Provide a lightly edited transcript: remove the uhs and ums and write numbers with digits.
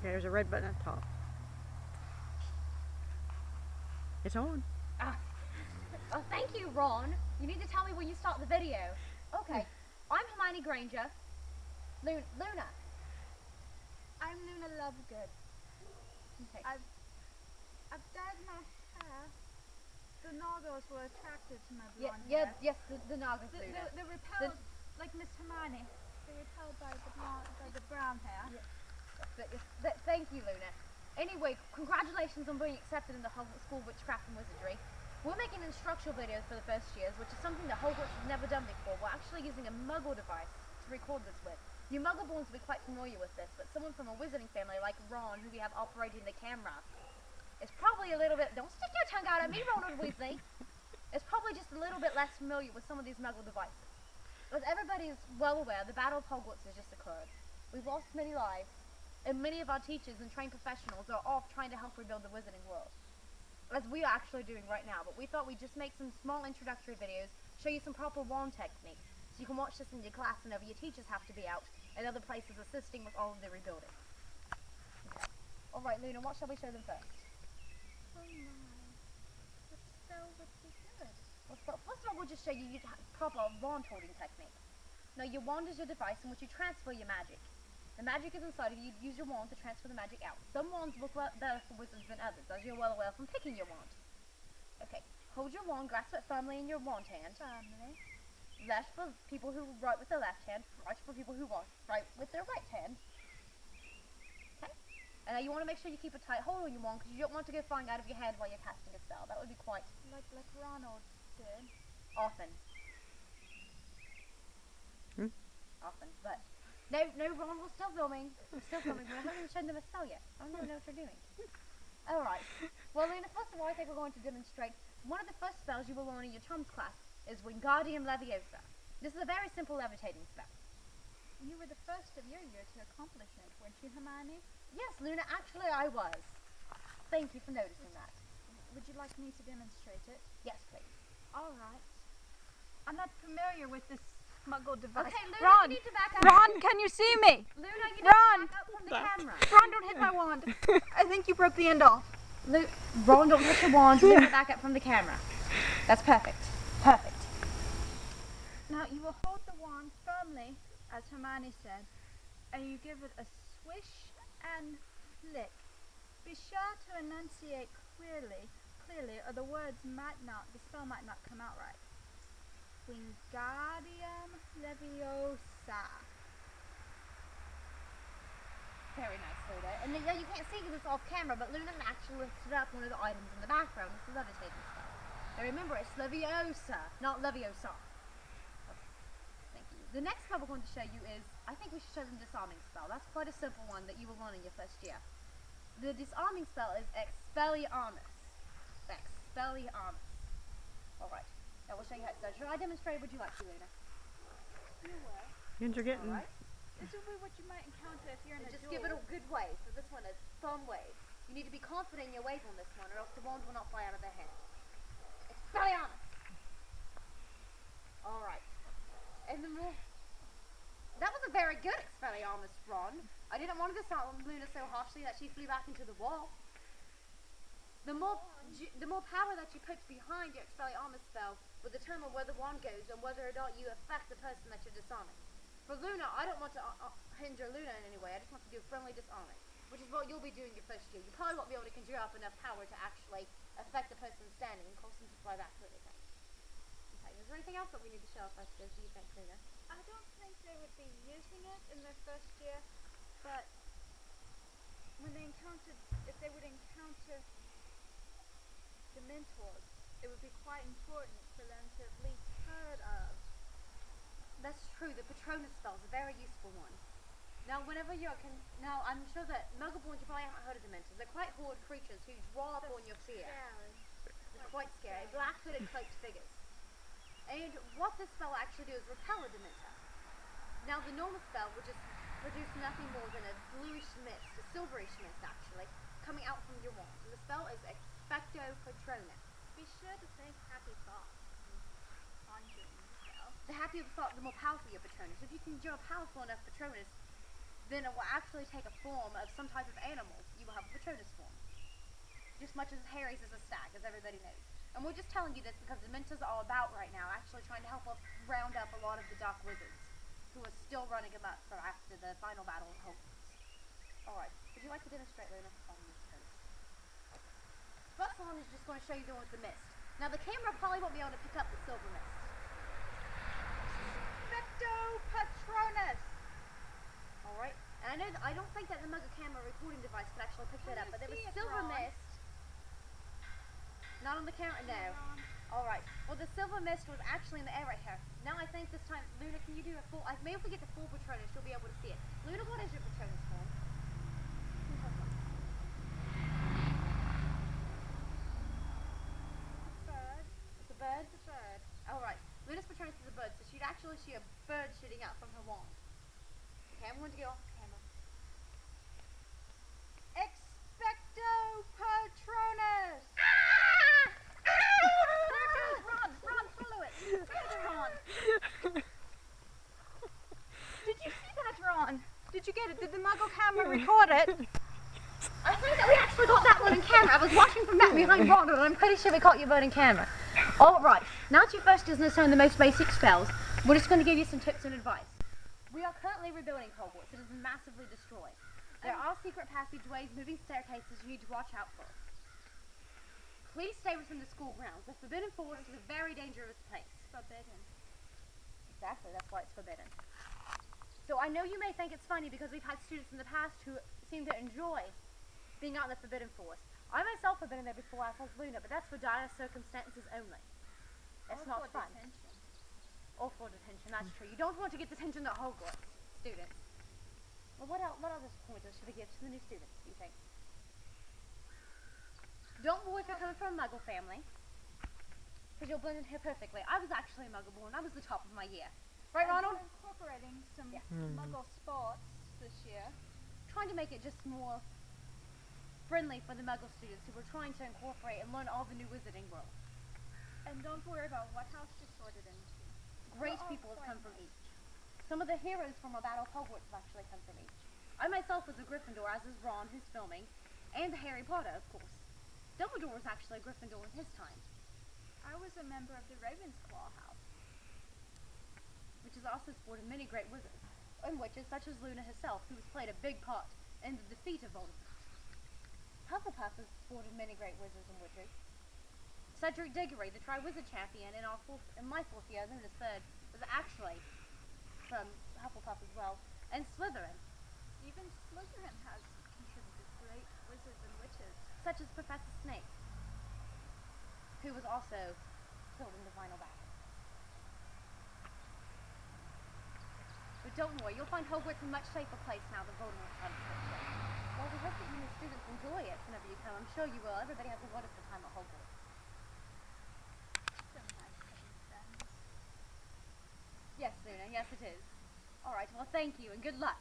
Okay, there's a red button at the top. It's on. Oh, thank you, Ron. You need to tell me when you start the video. Okay, I'm Hermione Granger. Luna. I'm Luna Lovegood. Okay. I've dyed my hair. The Noggles were attracted to my blonde Yes, hair. the Nagas, Luna. They're repelled, like Miss Hermione. They're repelled by the brown hair. Yeah. Thank you, Luna. Anyway, congratulations on being accepted in the Hogwarts School of Witchcraft and Wizardry. We're making instructional videos for the first years, which is something that Hogwarts has never done before. We're actually using a Muggle device to record this with. You Muggleborns will be quite familiar with this, but someone from a wizarding family like Ron, who we have operating the camera, is probably a little bit... Don't stick your tongue out at me, Ronald Weasley! Is probably just a little bit less familiar with some of these Muggle devices. As everybody is well aware, the Battle of Hogwarts has just occurred. We've lost many lives, and many of our teachers and trained professionals are off trying to help rebuild the wizarding world, as we are actually doing right now. But we thought we'd just make some small introductory videos, show you some proper wand techniques, so you can watch this in your class whenever your teachers have to be out and other places assisting with all of the rebuilding. Okay. Alright, Luna, what shall we show them first? Oh my. What spell would be good? Well, first of all, we'll just show you your proper wand holding technique. Now, your wand is your device in which you transfer your magic. The magic is inside of you. You use your wand to transfer the magic out. Some wands work better for wizards than others, as you're well aware from picking your wand. Okay, hold your wand, grasp it firmly in your wand hand. Firmly. Left for people who write with their left hand, right for people who write with their right hand. Okay? And now you want to make sure you keep a tight hold on your wand, because you don't want to go flying out of your hand while you're casting a spell. That would be quite... Like Ronald did. Often. Often, but... No, Ron, we're still filming. We're still filming. We haven't even shown them a spell yet. I don't even know what they're doing. Alright. Well, Luna, first of all, I think we're going to demonstrate one of the first spells you will learn in your charms class is Wingardium Leviosa. This is a very simple levitating spell. You were the first of your year to accomplish it, weren't you, Hermione? Yes, Luna, actually I was. Thank you for noticing that. Would you like me to demonstrate it? Yes, please. Alright. I'm not familiar with this Muggle device. Okay, Luna, Ron, you need to back up. Ron, can you see me? Luna, you need to Ron! back up from the camera. Ron, don't hit my wand. I think you broke the end off. Ron, don't hit your wand. Luna, back up from the camera. That's perfect. Perfect. Now, you will hold the wand firmly, as Hermione said, and you give it a swish and flick. Be sure to enunciate clearly, or the spell might not come out right. Wingardium Leviosa. Very nice, Luna. And yeah, you can't see because it's off camera, but Luna actually lifted up one of the items in the background. It's a levitating spell. Now remember, it's Leviosa, not Leviosa. Okay. Thank you. The next spell we're going to show you is, I think we should show them disarming spell. That's quite a simple one that you will learn in your first year. The disarming spell is Expelliarmus. Expelliarmus. Alright. Now we'll show you how it's done. Should I demonstrate or would you like to, Luna? You will. You're getting... Alright. This will be what you might encounter if you're in a Just duel. give it a good wave. So this one is thumb wave. You need to be confident in your wave on this one, or else the wand will not fly out of their hand. Expelliarmus! Alright. And then we'll... That was a very good Expelliarmus, Ron. I didn't want to disarm Luna so harshly that she flew back into the wall. The more power that you put behind your Expelliarmus spell will determine where the wand goes and whether or not you affect the person that you're disarming. For Luna, I don't want to hinder Luna in any way. I just want to do friendly disarming, which is what you'll be doing your first year. You probably won't be able to conjure up enough power to actually affect the person standing and cause them to fly back to anything. Okay, is there anything else that we need to show off, I suppose, do you think, Luna? I don't think they would be using it in their first year, but when they if they would encounter Dementors, it would be quite important for them to have at least heard of. That's true. The Patronus spell is a very useful one. Now, whenever now I'm sure that Muggleborns, you probably haven't heard of Dementors. They're quite horrid creatures who draw up on your fear. They're quite scary. Black-hooded cloaked figures. And what this spell will actually do is repel a Dementor. Now, the normal spell would just produce nothing more than a bluish mist, a silverish mist actually, coming out from your wand. And the spell is Expecto Patronus. Be sure to think happy thoughts on doing the spell. The happier the thought, the more powerful your Patronus. If you can draw a powerful enough Patronus, then it will actually take a form of some type of animal. You will have a Patronus form. Just much as Harry's is a stag, as everybody knows. And we're just telling you this because the Dementors are about right now, actually trying to help us round up a lot of the Dark Wizards, who are still running amok for after the final battle of Hogwarts. Alright, would you like to demonstrate, Luna? First one is just going to show you the one with the mist. Now the camera probably won't be able to pick up the silver mist. Expecto Patronus! Alright, and I don't think that the Muggle camera recording device could actually pick that up, but there was silver mist. Not on the camera, no. Alright, well the silver mist was actually in the air right here. Now I think this time, Luna, can you do a full, maybe if we get the full Patronus, you'll be able to see it. Luna, what is your Patronus form? Bird. It's a bird? It's a bird. Alright, Luna's Patronus is a bird, so she'd actually see a bird shooting out from her wand. Okay, I'm going to get off the camera. Expecto Patronus! Run, follow it. Ron. Did you see that, Ron? Did you get it? Did the Muggle camera record it? I think that we actually got that one in camera. I was watching from back behind Ronald, and I'm pretty sure we caught your bird in camera. Alright, now that you first business on the most basic spells, we're just going to give you some tips and advice. We are currently rebuilding Hogwarts. It has been massively destroyed. There are secret passageways, moving staircases you need to watch out for. Please stay within the school grounds. The Forbidden Forest is a very dangerous place. Forbidden. Exactly, that's why it's forbidden. So I know you may think it's funny because we've had students in the past who seem to enjoy being out in the Forbidden Forest. I myself have been in there before, as has Luna, but that's for dire circumstances only. It's not fun. Detention. Or for detention, that's true. You don't want to get detention at Hogwarts, students. Well, what other pointers should we give to the new students, do you think? Don't worry if you're coming from a Muggle family, because you'll blend in here perfectly. I was actually a Muggle born. I was the top of my year. Right, Ronald? We're incorporating some Yeah. Muggle sports this year. Trying to make it just more friendly for the Muggle students who were trying to incorporate and learn all the new wizarding world. And don't worry about what house you're sorted into. Great We're all people have come from friends. each. Some of the heroes from our Battle of Hogwarts have actually come from each. I myself was a Gryffindor, as is Ron, who's filming, and Harry Potter, of course. Dumbledore was actually a Gryffindor in his time, I was a member of the Ravensclaw house. which has also sported many great wizards, and witches such as Luna herself, who has played a big part in the defeat of Voldemort. Hufflepuff has sported many great wizards and witches. Cedric Diggory, the Triwizard Champion in my fourth year, Luna's third, was actually from Hufflepuff as well, and Slytherin, Even Slytherin has contributed great wizards and witches. such as Professor Snape, who was also killed in the final battle. But don't worry, you'll find Hogwarts a much safer place now that Voldemort's out of the picture. Well, we hope that you new students enjoy it whenever you come. I'm sure you will. Everybody has a wonderful time at Hogwarts. So nice having friends. Yes, Luna, yes it is. Alright, well thank you and good luck.